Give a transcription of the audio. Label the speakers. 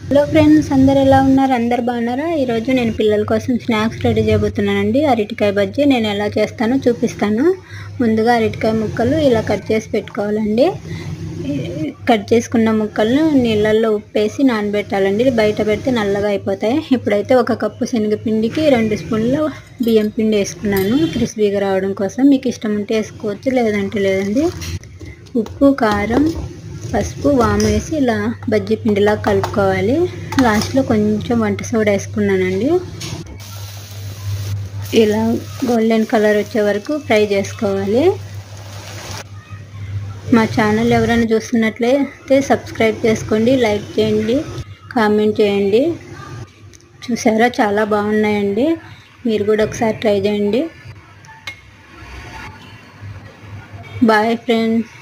Speaker 1: Hello friends, అందరు ఎలా ఉన్నారు? అందరు బాగున్నారా? ఈరోజు నేను పిల్లల కోసం స్నాక్స్ రెడీ చేయబోతున్నానండి. అరటికాయ బజ్జీ నేను ఎలా చేస్తానో చూపిస్తాను. ముందుగా అరటికాయ ముక్కలు ఇలా కట్ చేసి పెట్టుకోవాలండి. కట్ చేసుకున్న ముక్కలను నీళ్ళల్లో ఉప్పేసి నానబెట్టాలండి. బయట పెడితే నల్లగా అయిపోతాయి. ఇప్పుడైతే ఒక కప్పు శనగపిండికి 2 స్పూన్ల బియ్యం పిండి వేసుకున్నాను, క్రిస్పీగా రావడం కోసం. మీకు ఇష్టం ఉంటే వేసుకోవచ్చు, లేదంటే లేదండి. ఉప్పు, కారం, పసుపు, వాము వేసి ఇలా బజ్జీ పిండిలా కలుపుకోవాలి. లాస్ట్లో కొంచెం వంట సోడా వేసుకున్నానండి. ఇలా గోల్డెన్ కలర్ వచ్చే వరకు ఫ్రై చేసుకోవాలి. మా ఛానల్ ఎవరైనా చూస్తున్నట్లయితే సబ్స్క్రైబ్ చేసుకోండి, లైక్ చేయండి, కామెంట్ చేయండి. చూసారా, చాలా బాగున్నాయండి. మీరు కూడా ఒకసారి ట్రై చేయండి. Bye friends.